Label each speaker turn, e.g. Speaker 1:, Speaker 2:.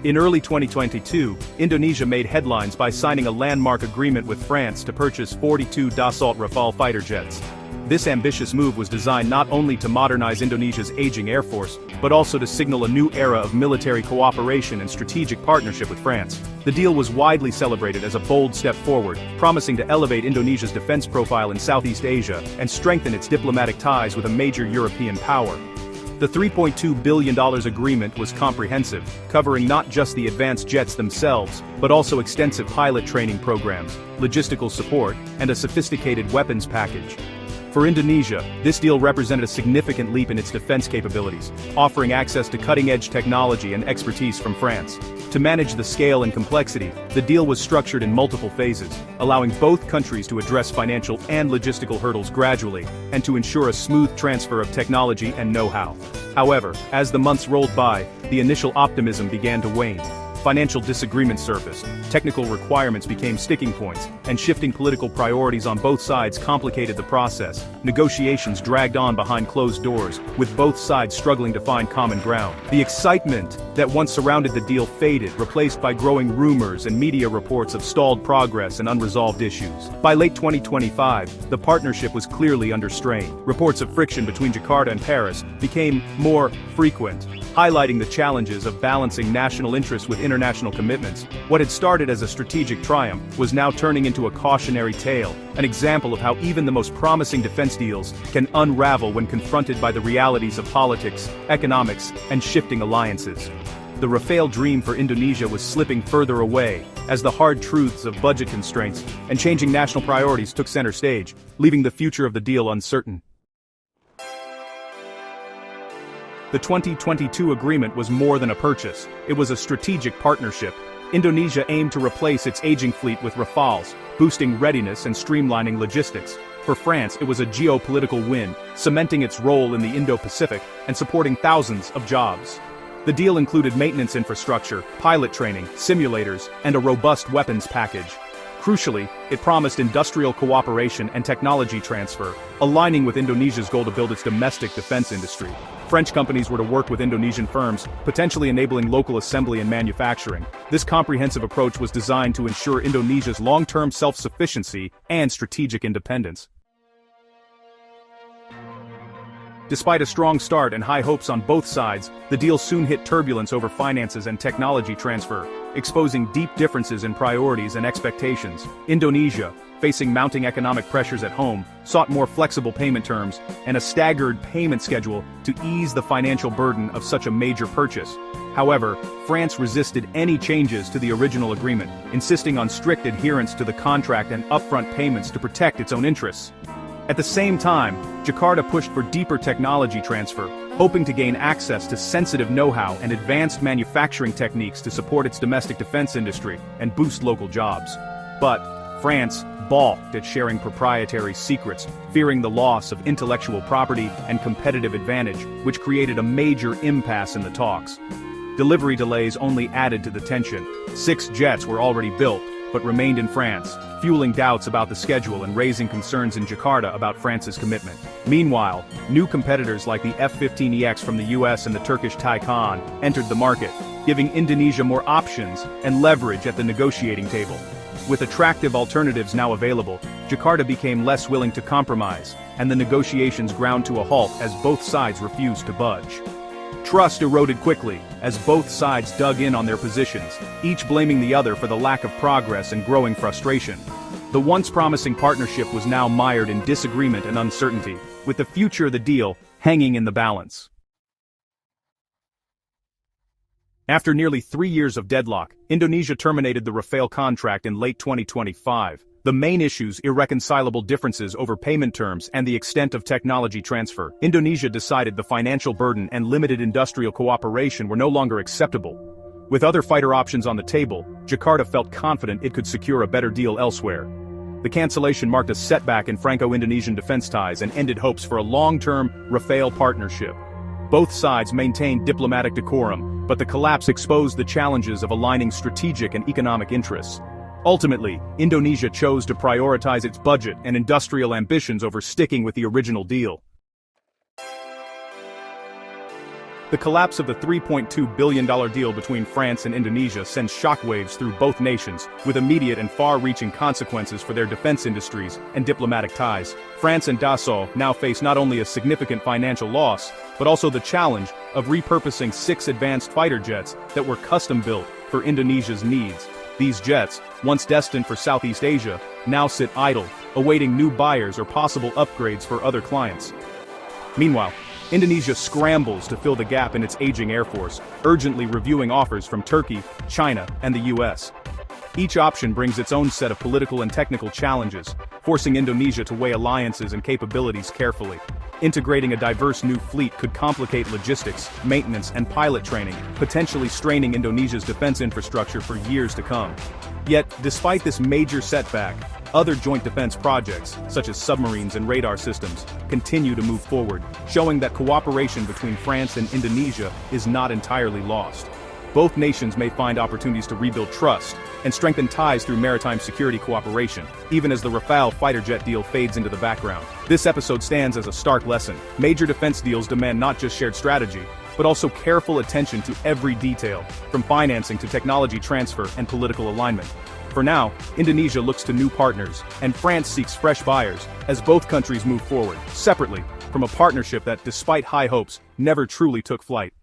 Speaker 1: In early 2022, Indonesia made headlines by signing a landmark agreement with France to purchase 42 Dassault Rafale fighter jets. This ambitious move was designed not only to modernize Indonesia's aging air force, but also to signal a new era of military cooperation and strategic partnership with France. The deal was widely celebrated as a bold step forward, promising to elevate Indonesia's defense profile in Southeast Asia and strengthen its diplomatic ties with a major European power. The $3.2 billion agreement was comprehensive, covering not just the advanced jets themselves, but also extensive pilot training programs, logistical support, and a sophisticated weapons package. For Indonesia, this deal represented a significant leap in its defense capabilities, offering access to cutting-edge technology and expertise from France. To manage the scale and complexity, the deal was structured in multiple phases, allowing both countries to address financial and logistical hurdles gradually, and to ensure a smooth transfer of technology and know-how. However, as the months rolled by, the initial optimism began to wane. Financial disagreements surfaced, technical requirements became sticking points, and shifting political priorities on both sides complicated the process. Negotiations dragged on behind closed doors, with both sides struggling to find common ground. The excitement that once surrounded the deal faded, replaced by growing rumors and media reports of stalled progress and unresolved issues. By late 2025, the partnership was clearly under strain. Reports of friction between Jakarta and Paris became more frequent, highlighting the challenges of balancing national interests with international commitments. What had started as a strategic triumph was now turning into a cautionary tale, an example of how even the most promising defense deals can unravel when confronted by the realities of politics, economics, and shifting alliances. The Rafale dream for Indonesia was slipping further away, as the hard truths of budget constraints and changing national priorities took center stage, leaving the future of the deal uncertain. The 2022 agreement was more than a purchase, it was a strategic partnership. Indonesia aimed to replace its aging fleet with Rafales, boosting readiness and streamlining logistics. For France, it was a geopolitical win, cementing its role in the Indo-Pacific and supporting thousands of jobs. The deal included maintenance infrastructure, pilot training, simulators, and a robust weapons package. Crucially, it promised industrial cooperation and technology transfer, aligning with Indonesia's goal to build its domestic defense industry. French companies were to work with Indonesian firms, potentially enabling local assembly and manufacturing. This comprehensive approach was designed to ensure Indonesia's long-term self-sufficiency and strategic independence. Despite a strong start and high hopes on both sides, the deal soon hit turbulence over finances and technology transfer, exposing deep differences in priorities and expectations. Indonesia, facing mounting economic pressures at home, sought more flexible payment terms and a staggered payment schedule to ease the financial burden of such a major purchase. However, France resisted any changes to the original agreement, insisting on strict adherence to the contract and upfront payments to protect its own interests. At the same time, Jakarta pushed for deeper technology transfer, hoping to gain access to sensitive know-how and advanced manufacturing techniques to support its domestic defense industry and boost local jobs. But France balked at sharing proprietary secrets, fearing the loss of intellectual property and competitive advantage, which created a major impasse in the talks. Delivery delays only added to the tension. 6 jets were already built, but remained in France, fueling doubts about the schedule and raising concerns in Jakarta about France's commitment. Meanwhile, new competitors like the F-15EX from the US and the Turkish Taycan entered the market, giving Indonesia more options and leverage at the negotiating table. With attractive alternatives now available, Jakarta became less willing to compromise, and the negotiations ground to a halt as both sides refused to budge. Trust eroded quickly, as both sides dug in on their positions, each blaming the other for the lack of progress and growing frustration. The once promising partnership was now mired in disagreement and uncertainty, with the future of the deal hanging in the balance. After nearly 3 years of deadlock, Indonesia terminated the Rafale contract in late 2025. The main issues: irreconcilable differences over payment terms and the extent of technology transfer. Indonesia decided the financial burden and limited industrial cooperation were no longer acceptable. With other fighter options on the table, Jakarta felt confident it could secure a better deal elsewhere. The cancellation marked a setback in Franco-Indonesian defense ties and ended hopes for a long-term Rafale partnership. Both sides maintained diplomatic decorum, but the collapse exposed the challenges of aligning strategic and economic interests. Ultimately, Indonesia chose to prioritize its budget and industrial ambitions over sticking with the original deal. The collapse of the $3.2 billion deal between France and Indonesia sends shockwaves through both nations, with immediate and far-reaching consequences for their defense industries and diplomatic ties. France and Dassault now face not only a significant financial loss, but also the challenge of repurposing 6 advanced fighter jets that were custom-built for Indonesia's needs. These jets, once destined for Southeast Asia, now sit idle, awaiting new buyers or possible upgrades for other clients. Meanwhile, Indonesia scrambles to fill the gap in its aging air force, urgently reviewing offers from Turkey, China, and the US. Each option brings its own set of political and technical challenges, forcing Indonesia to weigh alliances and capabilities carefully. Integrating a diverse new fleet could complicate logistics, maintenance, and pilot training, potentially straining Indonesia's defense infrastructure for years to come. Yet, despite this major setback, other joint defense projects, such as submarines and radar systems, continue to move forward, showing that cooperation between France and Indonesia is not entirely lost. Both nations may find opportunities to rebuild trust and strengthen ties through maritime security cooperation, even as the Rafale fighter jet deal fades into the background. This episode stands as a stark lesson. Major defense deals demand not just shared strategy, but also careful attention to every detail, from financing to technology transfer and political alignment. For now, Indonesia looks to new partners, and France seeks fresh buyers, as both countries move forward, separately, from a partnership that, despite high hopes, never truly took flight.